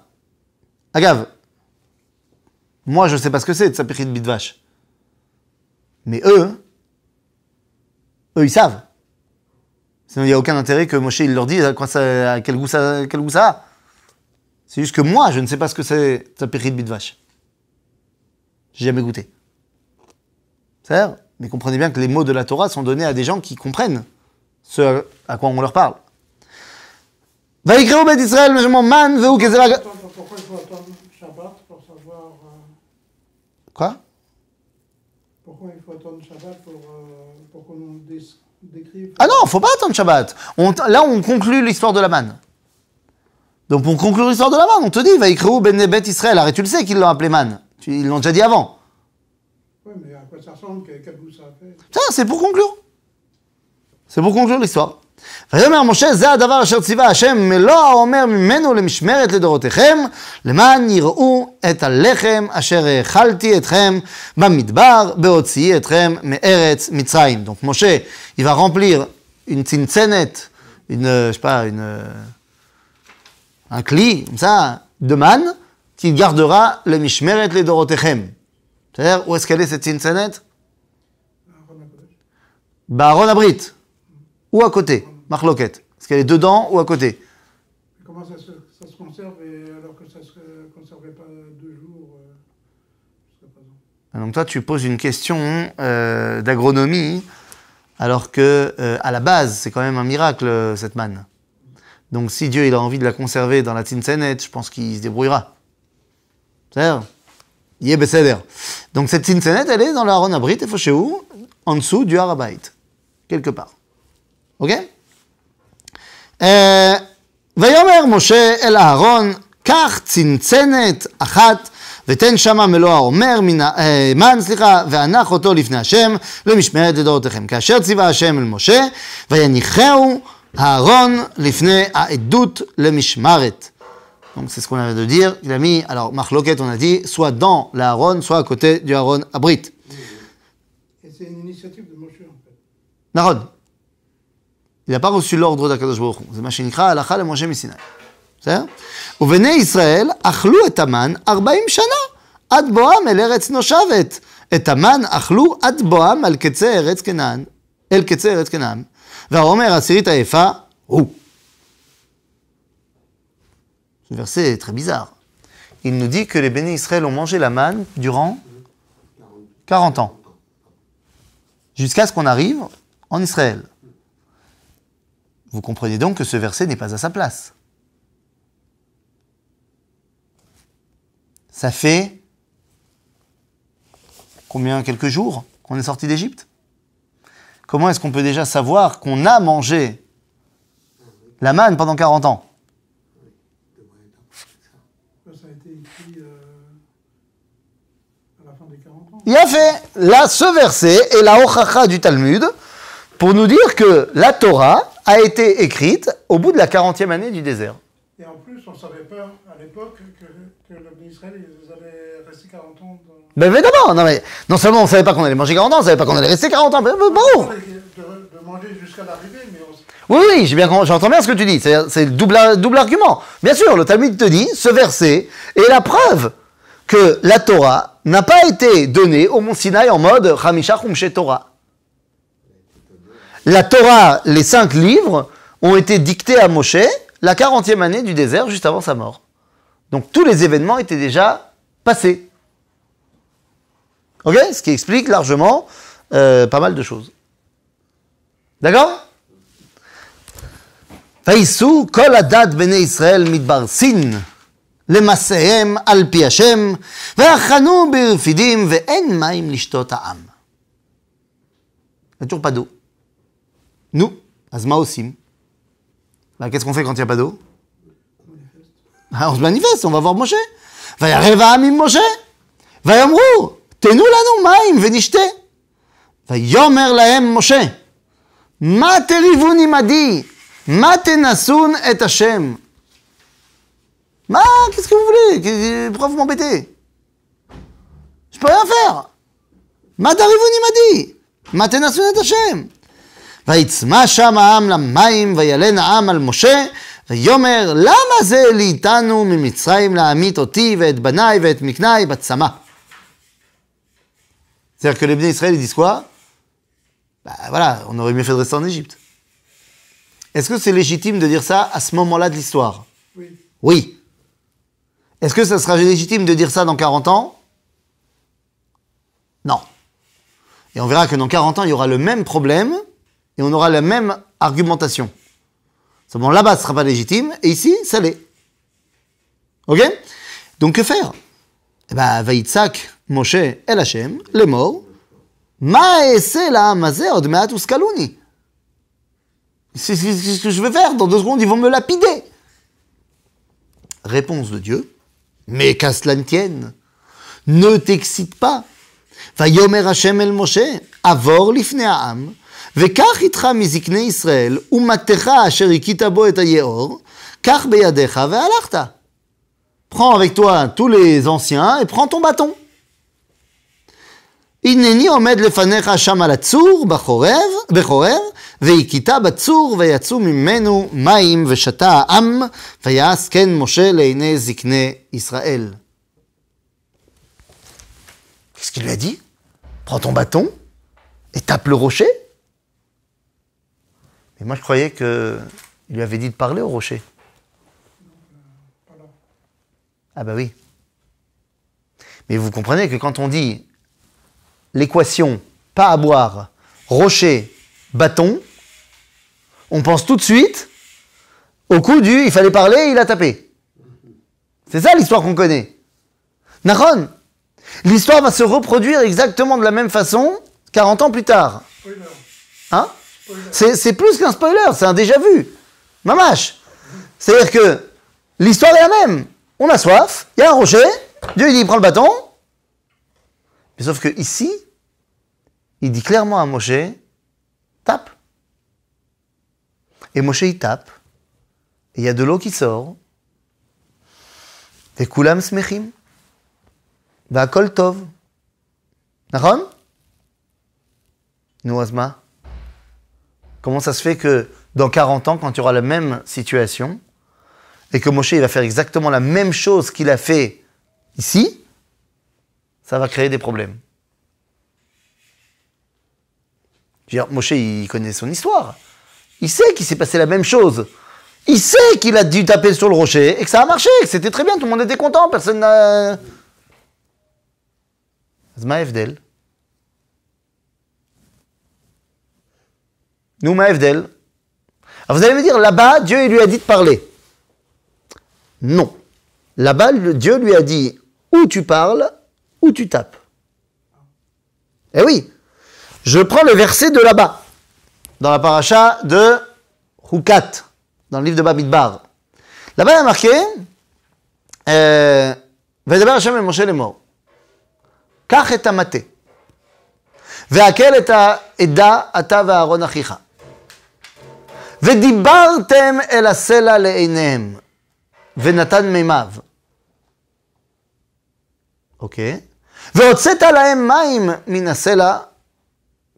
Speaker 1: אגב, moi je sais pas ce que c'est tsapichit bidvash. Mais eux ils savent. Sinon, il n'y a aucun intérêt que Moshe il leur dise quel goût ça a. C'est juste que moi, je ne sais pas ce que c'est Tzapichit Bidvash. J'ai jamais goûté. C'est-à-dire, Mais comprenez bien que les mots de la Torah sont donnés à des gens qui comprennent ce à quoi on leur parle. ויקראו בית ישראל משמו מן והוא כזרע...
Speaker 2: Pourquoi il faut attendre Shabbat pour savoir...
Speaker 1: Quoi?
Speaker 2: Pourquoi il faut attendre Shabbat pour qu'on nous décrive...
Speaker 1: Ah non, faut pas attendre Shabbat. Là, on conclut l'histoire de la manne. Donc, pour conclure l'histoire de la manne, on te dit, ויקראו בני בית ישראל. Arrête, tu le sais qu'ils l'ont appelé manne. Ils l'ont déjà dit avant.
Speaker 2: Oui, mais à quoi ça ressemble? Quel goût ça a fait?
Speaker 1: Ça, c'est pour conclure. C'est pour conclure l'histoire. ויאמר משה, זה הדבר אשר ציווה השם מלוא האומר ממנו למשמרת לדורותיכם, למען יראו את הלחם אשר האכלתי אתכם במדבר, בהוציאי אתכם מארץ מצרים. Donc Moshe, il va remplir une tzintzenet, je sais pas, un cli, comme ça, de manne, qu'il gardera le mishmeret לדורותיכם. C'est-à-dire, où est-ce qu'elle est cette tzintzenet? Baaron Abrit. Ou à côté, Marloquet. Est-ce qu'elle est dedans ou à côté?
Speaker 2: Comment ça se conserve alors que ça ne se conservait pas 2 jours jusqu'à présent?
Speaker 1: Donc toi, tu poses une question d'agronomie, alors que à la base, c'est quand même un miracle, cette manne. Donc si Dieu il a envie de la conserver dans la tzintzenet, je pense qu'il se débrouillera. C'est-à-dire, yé beseder. Donc cette tzintzenet, elle est dans la Aaron Abrit, et faut chez où? En dessous du Har Habayit, quelque part. Ok? ויאמר משה אל אהרון, קח צנצנת אחת ותן שמה מלוא האומר מן, והנח אותו לפני השם למשמרת לדורותיכם. כאשר ציווה השם אל משה, ויניחהו אהרון לפני העדות למשמרת. Donc c'est ce qu'on avait de dire. Il a mis, alors Marloquet on a dit, soit dans l'Aaron, soit à côté du Aaron Abrit.
Speaker 2: Et c'est une initiative de Moshe en fait.
Speaker 1: Narod. Il n'a pas reçu l'ordre d'Akadosh Baruch Hu. C'est מה שנקרא הלכה למשה מסיני. בסדר? ובני ישראל אכלו את המן 40 שנה, עד בואם אל ארץ נושבת. את המן אכלו עד בואם אל קצה ארץ כנען, אל קצה ארץ כנען. והאומר עשירית היפה הוא. Ce verset est très bizarre. Il nous dit que les bénis Israël ont mangé la manne durant 40 ans. Jusqu'à ce qu'on arrive en Israël. Vous comprenez donc que ce verset n'est pas à sa place. Ça fait combien, quelques jours qu'on est sorti d'Égypte? Comment est-ce qu'on peut déjà savoir qu'on a mangé la manne pendant 40 ans?
Speaker 2: Ça a été écrit à la fin des 40 ans.
Speaker 1: Il a fait. Là, ce verset est la hochacha du Talmud pour nous dire que la Torah a été écrite au bout de la 40e année du désert.
Speaker 2: Et en plus, on ne savait pas à l'époque que l'Israël allait rester 40 ans dans...
Speaker 1: Ben évidemment, non seulement on ne savait pas qu'on allait manger 40 ans, on ne savait pas qu'on allait rester 40 ans. Bon.
Speaker 2: De manger jusqu'à l'arrivée, mais on...
Speaker 1: Oui, j'entends bien ce que tu dis, c'est le double argument. Bien sûr, le Talmud te dit, ce verset est la preuve que la Torah n'a pas été donnée au Mont Sinaï en mode Chamisha Chumshe Torah. La Torah, les 5 livres, ont été dictés à Moshe la 40e année du désert, juste avant sa mort. Donc tous les événements étaient déjà passés. Ok? Ce qui explique largement pas mal de choses. D'accord? ויסו כל הדת בני ישראל מתברסין למסעיהם על פי השם והחנו ברפידים ואין מים לשתות העם. Il n'y a toujours pas d'eau. Nous, אז מה עושים? Qu'est-ce qu'on fait quand il n'y a pas d'eau? On se manifeste, on va voir Moshe. וירב העם עם משה ויאמרו תנו לנו מים ונשתה. ויאמר להם משה מה תריבון עמדי? מה תנסון את השם? מה? Qu'est-ce que vous voulez? Pourquoi vous m'embêtez? Je peux rien faire. מה תריבון עמדי? מה תנסון את השם? ויצמא שם העם למים וילן העם על משה ויאמר למה זה ליתנו ממצרים להמית אותי ואת בניי ואת מקניי בצמא? C'est-à-dire que les bénis Israël ils disent quoi? Bah voilà, on aurait mieux fait de rester en Égypte. Est-ce que c'est légitime de dire ça à ce moment-là de l'histoire?
Speaker 2: Oui.
Speaker 1: Oui. Est-ce que ça sera légitime de dire ça dans 40 ans? Non. Et on verra que dans 40 ans, il y aura le même problème et on aura la même argumentation. Seulement là-bas, ce ne sera pas légitime et ici, ça l'est. Ok? Donc que faire? Eh bien, Vaïtsak, Moshe, El Hashem, les morts. Ma esse la mazé od meat uskaluni. C'est ce que je vais faire. Dans 2 secondes, ils vont me lapider. Réponse de Dieu. Mais qu'à cela ne tienne. Ne t'excite pas. Vayomer Hashem el Moshe, avor lifnei ha'am, vekach itcha miziknei Israël, umatecha asher ikita bo et hayeor, kach beyadecha ve'alachta. Prends avec toi tous les anciens et prends ton bâton. Inneni omed lefanecha sham al hatzur bchorev, veikita batzur veyatzu mimenu mayim veshata ha'am, vayas ken Moshe leinei ziknei Israël. Qu'est-ce qu'il lui a dit? Prends ton bâton et tape le rocher. Mais moi, je croyais qu'il lui avait dit de parler au rocher. Ah bah oui. Mais vous comprenez que quand on dit l'équation pas à boire, rocher, bâton, on pense tout de suite au coup du il fallait parler, il a tapé. C'est ça l'histoire qu'on connaît. Nahon. L'histoire va se reproduire exactement de la même façon 40 ans plus tard.
Speaker 2: Spoiler.
Speaker 1: Hein?
Speaker 2: Spoiler.
Speaker 1: C'est plus qu'un spoiler, c'est un déjà-vu. Mamache. C'est-à-dire que l'histoire est la même. On a soif, il y a un rocher, Dieu il dit prends le bâton. Mais sauf que ici, il dit clairement à Moshe, tape. Et Moshe il tape, et il y a de l'eau qui sort. Et kulam smechim. V'akol tov. Nahon? Nous, Azma, comment ça se fait que dans 40 ans, quand il y aura la même situation, et que Moshe il va faire exactement la même chose qu'il a fait ici, ça va créer des problèmes. Je veux dire, Moshe, il connaît son histoire. Il sait qu'il s'est passé la même chose. Il sait qu'il a dû taper sur le rocher et que ça a marché, que c'était très bien, tout le monde était content, personne n'a... Zma Evdel. Nous, ma Evdel. Alors vous allez me dire, là-bas, Dieu il lui a dit de parler. Non. Là-bas, Dieu lui a dit, ou tu parles, ou tu tapes. Eh oui. Je prends le verset de là-bas, dans la paracha de Hukat, dans le livre de Bamidbar. Là-bas, il y a marqué, Vedaber Hashem el Moshe lemor. קח את המטה, והקל את העדה אתה ואהרון אחיך, ודיברתם אל הסלע לעיניהם, ונתן מימיו. אוקיי? והוצאת להם מים מן הסלע,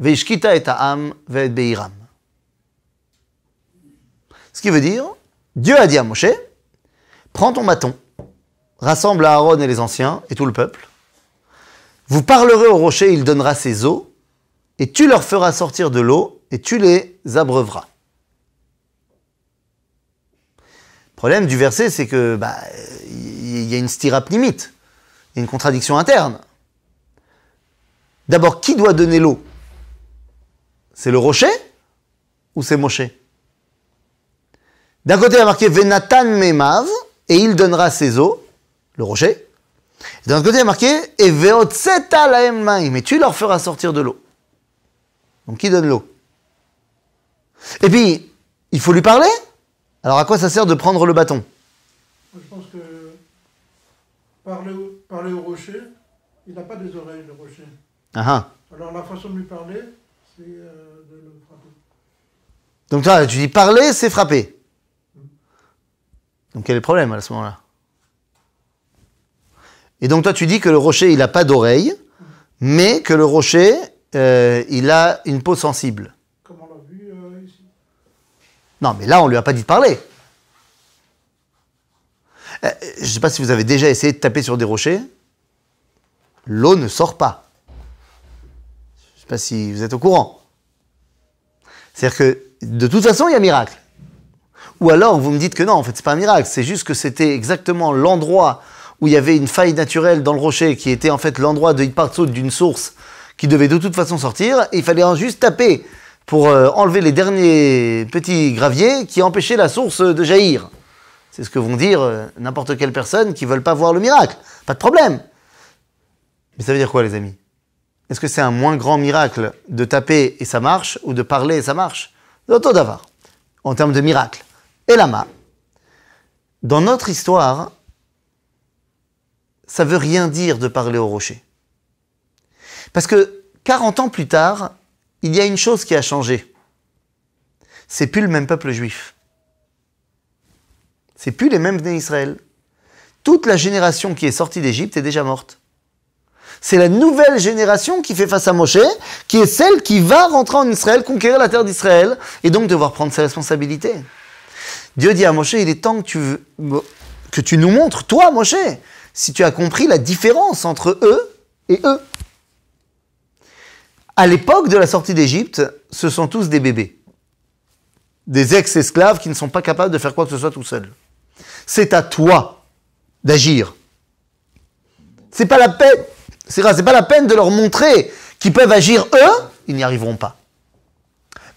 Speaker 1: והשקית את העם ואת בעירם. Ce qui veut dire, Dieu a dit à Moshe, prends ton bâton, rassemble Aaron et les anciens et tout le peuple, vous parlerez au rocher, il donnera ses eaux, et tu leur feras sortir de l'eau, et tu les abreuveras. Le problème du verset, c'est que il y a une stirapnimite, il y a une contradiction interne. D'abord, qui doit donner l'eau? C'est le rocher ou c'est Moshe? D'un côté, il y a marqué Venatan Memav, et il donnera ses eaux, le rocher. Et d'un autre côté, il y a marqué et veotseta lahem maim, et tu leur feras sortir de l'eau. Donc, qui donne l'eau? Et puis, il faut lui parler. Alors, à quoi ça sert de prendre le bâton?
Speaker 2: Moi, je pense que parler au rocher, il n'a pas des oreilles, le rocher.
Speaker 1: Ah,
Speaker 2: Alors, la façon de lui parler, c'est de le frapper.
Speaker 1: donc, toi, tu dis parler, c'est frapper. Donc, quel est le problème à ce moment-là? Et donc, toi, tu dis que le rocher, il n'a pas d'oreille, mais que le rocher, il a une peau sensible.
Speaker 2: Comme on l'a vu ici.
Speaker 1: Non, mais là, on ne lui a pas dit de parler. Je ne sais pas si vous avez déjà essayé de taper sur des rochers. L'eau ne sort pas. Je ne sais pas si vous êtes au courant. C'est-à-dire que, de toute façon, il y a miracle. Ou alors, vous me dites que non, en fait, c'est pas un miracle. C'est juste que c'était exactement l'endroit où il y avait une faille naturelle dans le rocher, qui était en fait l'endroit de Hitpartsut d'une source qui devait de toute façon sortir, et il fallait juste taper pour enlever les derniers petits graviers qui empêchaient la source de jaillir. C'est ce que vont dire n'importe quelle personne qui ne veulent pas voir le miracle. Pas de problème. Mais ça veut dire quoi, les amis? Est-ce que c'est un moins grand miracle de taper et ça marche, ou de parler et ça marche? C'est auto d'avoir, en termes de miracle. Et lama, dans notre histoire, ça veut rien dire de parler au rocher. Parce que 40 ans plus tard, il y a une chose qui a changé. C'est plus le même peuple juif. C'est plus les mêmes Bnei Israël. Toute la génération qui est sortie d'Égypte est déjà morte. C'est la nouvelle génération qui fait face à Moshe, qui est celle qui va rentrer en Israël, conquérir la terre d'Israël, et donc devoir prendre ses responsabilités. Dieu dit à Moshe, il est temps que tu nous montres, toi Moshe, si tu as compris la différence entre eux et eux. À l'époque de la sortie d'Égypte, ce sont tous des bébés. Des ex-esclaves qui ne sont pas capables de faire quoi que ce soit tout seuls. C'est à toi d'agir. C'est pas la peine de leur montrer qu'ils peuvent agir eux, ils n'y arriveront pas.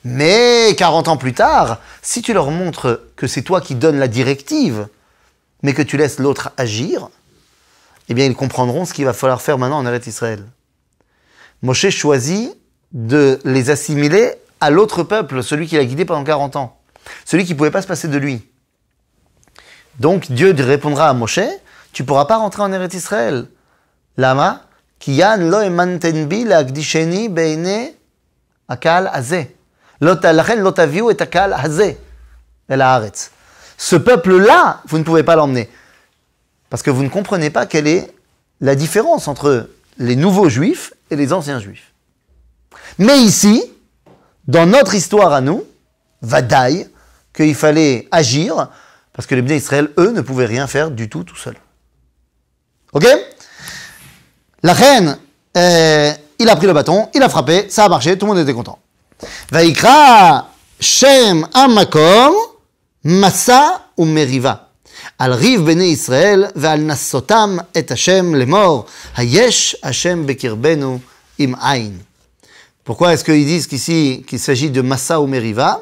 Speaker 1: Mais 40 ans plus tard, si tu leur montres que c'est toi qui donnes la directive, mais que tu laisses l'autre agir, eh bien ils comprendront ce qu'il va falloir faire maintenant en Eretz Israël. Moshe choisit de les assimiler à l'autre peuple, celui qui l'a guidé pendant 40 ans, celui qui ne pouvait pas se passer de lui. Donc Dieu répondra à Moshe, tu ne pourras pas rentrer en Eretz Israël. Lama, kiyan lo emanten bi la'akdisheni beine akal hazeh. Lachen lo taviu et akal hazeh el haaretz. Ce peuple-là, vous ne pouvez pas l'emmener. Parce que vous ne comprenez pas quelle est la différence entre les nouveaux juifs et les anciens juifs. Mais ici, dans notre histoire à nous, vadaï, qu'il fallait agir, parce que les Bnei Israël, eux, ne pouvaient rien faire du tout seuls. Ok? La reine, il a pris le bâton, il a frappé, ça a marché, tout le monde était content. Vaikra Shem Amakom Massa ou Meriva. Al riv Bnei Israël ve'al nassotam et Hashem lemor hayesh Hashem bekirbenu im ayn. Pourquoi est-ce qu'ils disent qu'ici qu'il s'agit de Massa ou Meriva?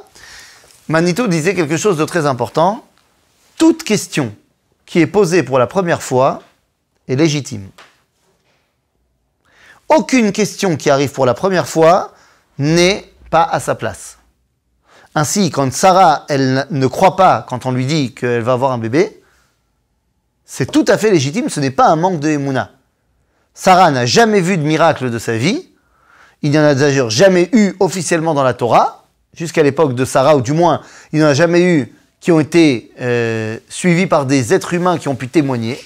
Speaker 1: Manitou disait quelque chose de très important. Toute question qui est posée pour la première fois est légitime. Aucune question qui arrive pour la première fois n'est pas à sa place. Ainsi, quand Sarah, elle ne croit pas quand on lui dit qu'elle va avoir un bébé, c'est tout à fait légitime, ce n'est pas un manque de émouna. Sarah n'a jamais vu de miracle de sa vie, il n'y en a d'ailleurs jamais eu officiellement dans la Torah, jusqu'à l'époque de Sarah, ou du moins, il n'y en a jamais eu qui ont été suivis par des êtres humains qui ont pu témoigner.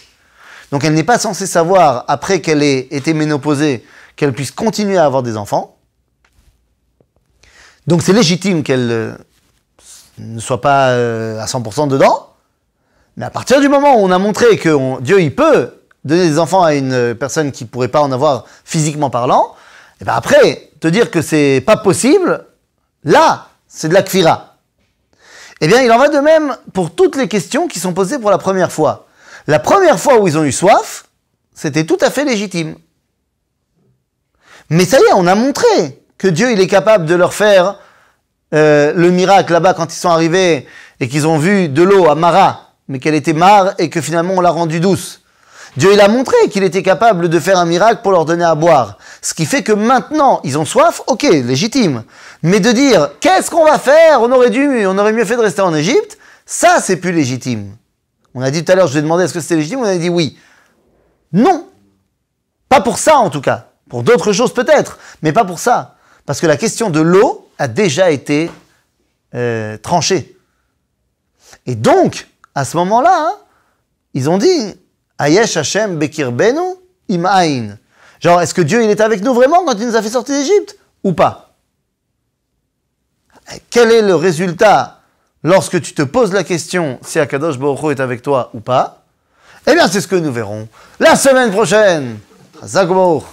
Speaker 1: Donc elle n'est pas censée savoir, après qu'elle ait été ménopausée, qu'elle puisse continuer à avoir des enfants. Donc c'est légitime qu'elle ne soit pas à 100% dedans. Mais à partir du moment où on a montré que Dieu il peut donner des enfants à une personne qui ne pourrait pas en avoir physiquement parlant, et bien après, te dire que c'est pas possible, là, c'est de la kfira. Eh bien, il en va de même pour toutes les questions qui sont posées pour la première fois. La première fois où ils ont eu soif, c'était tout à fait légitime. Mais ça y est, on a montré que Dieu il est capable de leur faire le miracle là-bas quand ils sont arrivés et qu'ils ont vu de l'eau à Mara, mais qu'elle était marre et que finalement on l'a rendue douce. Dieu il a montré qu'il était capable de faire un miracle pour leur donner à boire. Ce qui fait que maintenant, ils ont soif, ok, légitime. Mais de dire, qu'est-ce qu'on va faire? On aurait mieux fait de rester en Égypte, ça c'est plus légitime. On a dit tout à l'heure, je vous ai demandé est-ce que c'était légitime, on a dit oui. Non. Pas pour ça en tout cas. Pour d'autres choses peut-être, mais pas pour ça. Parce que la question de l'eau a déjà été tranchée. Et donc, à ce moment-là, ils ont dit Hayesh Hashem bekirbenu im ayn. Genre, est-ce que Dieu il est avec nous vraiment quand il nous a fait sortir d'Égypte ou pas? Quel est le résultat lorsque tu te poses la question si Akadosh Baruch Hu est avec toi ou pas? Eh bien, c'est ce que nous verrons la semaine prochaine. Chazak Baruch.